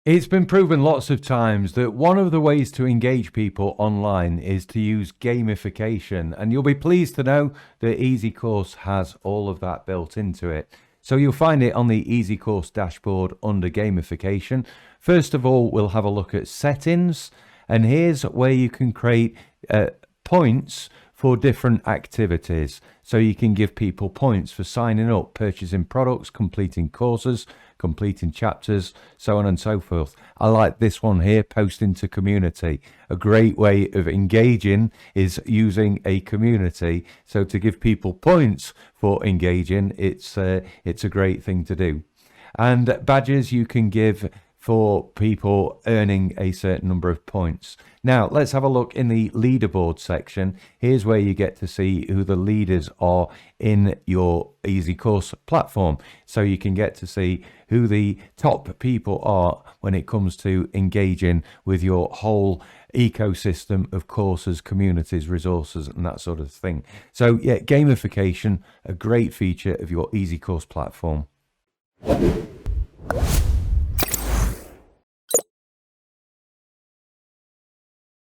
It's been proven lots of times that one of the ways to engage people online is to use gamification, and you'll be pleased to know that EzyCourse has all of that built into it. So you'll find it on the EzyCourse dashboard under gamification. First of all, we'll have a look at settings, and here's where you can create points for different activities. So you can give people points for signing up, purchasing products, completing courses, completing chapters, so on and so forth. I like this one here, posting to community. A great way of engaging is using a community. So to give people points for engaging, it's a great thing to do. And badges you can give for people earning a certain number of points. Now, let's have a look in the leaderboard section. Here's where you get to see who the leaders are in your EzyCourse platform. So you can get to see who the top people are when it comes to engaging with your whole ecosystem of courses, communities, resources, and that sort of thing. So yeah, gamification, a great feature of your EzyCourse platform.